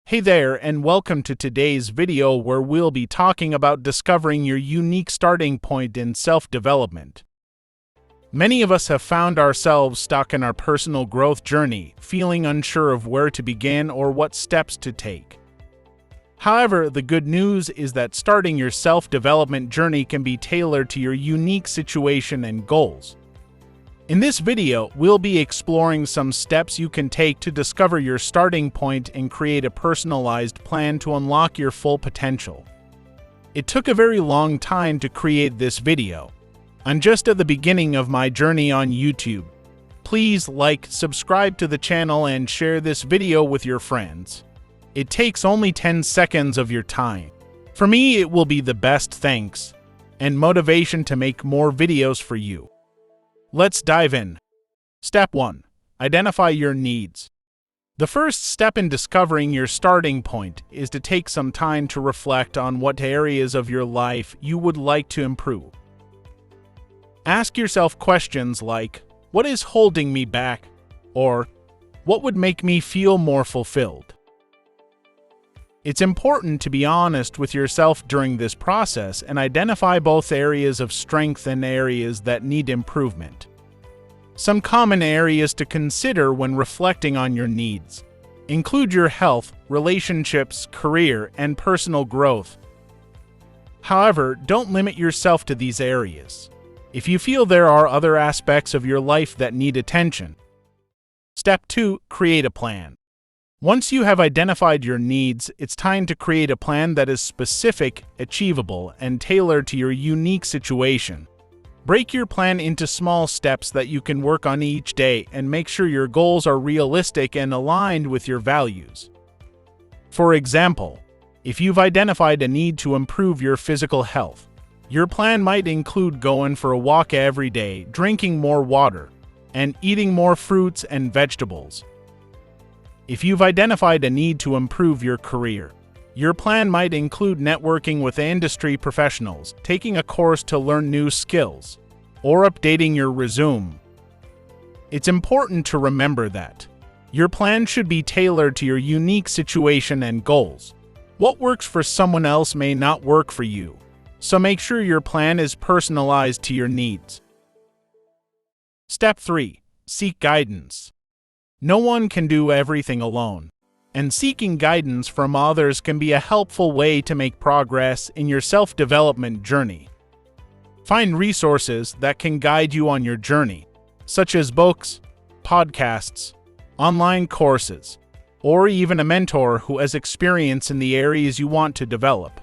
Hey there, and welcome to today's video where we'll be talking about discovering your unique starting point in self-development. Many of us have found ourselves stuck in our personal growth journey, feeling unsure of where to begin or what steps to take. However, the good news is that starting your self-development journey can be tailored to your unique situation and goals. In this video, we'll be exploring some steps you can take to discover your starting point and create a personalized plan to unlock your full potential. It took a very long time to create this video. I'm just at the beginning of my journey on YouTube. Please like, subscribe to the channel, and share this video with your friends. It takes only 10 seconds of your time. For me, it will be the best thanks and motivation to make more videos for you. Let's dive in. Step 1. Identify your needs. The first step in discovering your starting point is to take some time to reflect on what areas of your life you would like to improve. Ask yourself questions like, what is holding me back? Or, what would make me feel more fulfilled? It's important to be honest with yourself during this process and identify both areas of strength and areas that need improvement. Some common areas to consider when reflecting on your needs include your health, relationships, career, and personal growth. However, don't limit yourself to these areas. If you feel there are other aspects of your life that need attention. Step 2. Create a plan. Once you have identified your needs, it's time to create a plan that is specific, achievable, and tailored to your unique situation. Break your plan into small steps that you can work on each day and make sure your goals are realistic and aligned with your values. For example, if you've identified a need to improve your physical health, your plan might include going for a walk every day, drinking more water, and eating more fruits and vegetables. If you've identified a need to improve your career, your plan might include networking with industry professionals, taking a course to learn new skills, or updating your resume. It's important to remember that your plan should be tailored to your unique situation and goals. What works for someone else may not work for you, so make sure your plan is personalized to your needs. Step 3. Seek guidance. No one can do everything alone, and seeking guidance from others can be a helpful way to make progress in your self-development journey. Find resources that can guide you on your journey, such as books, podcasts, online courses, or even a mentor who has experience in the areas you want to develop.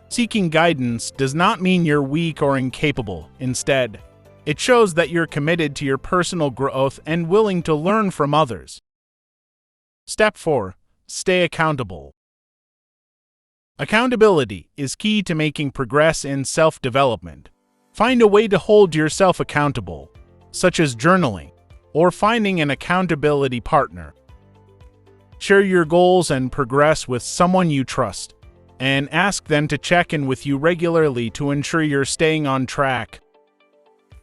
Seeking guidance does not mean you're weak or incapable. Instead, it shows that you're committed to your personal growth and willing to learn from others. Step 4. Stay accountable. Accountability is key to making progress in self-development. Find a way to hold yourself accountable, such as journaling or finding an accountability partner. Share your goals and progress with someone you trust, and ask them to check in with you regularly to ensure you're staying on track.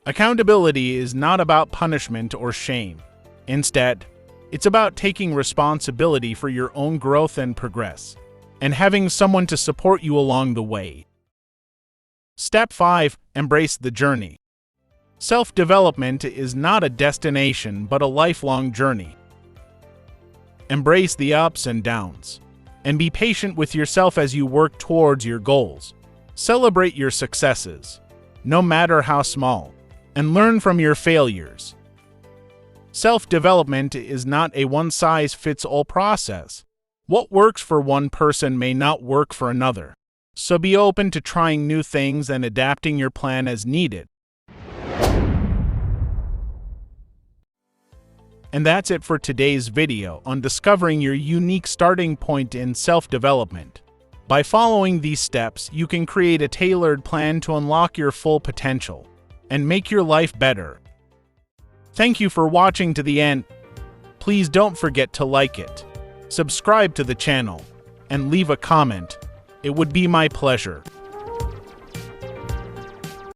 Accountability is not about punishment or shame. Instead, it's about taking responsibility for your own growth and progress, and having someone to support you along the way. Step 5. Embrace the journey. Self-development is not a destination but a lifelong journey. Embrace the ups and downs, and be patient with yourself as you work towards your goals. Celebrate your successes, no matter how small, and learn from your failures. Self-development is not a one-size-fits-all process. What works for one person may not work for another, so be open to trying new things and adapting your plan as needed. And that's it for today's video on discovering your unique starting point in self-development. By following these steps, you can create a tailored plan to unlock your full potential and make your life better. Thank you for watching to the end. Please don't forget to like it, subscribe to the channel, and leave a comment. It would be my pleasure.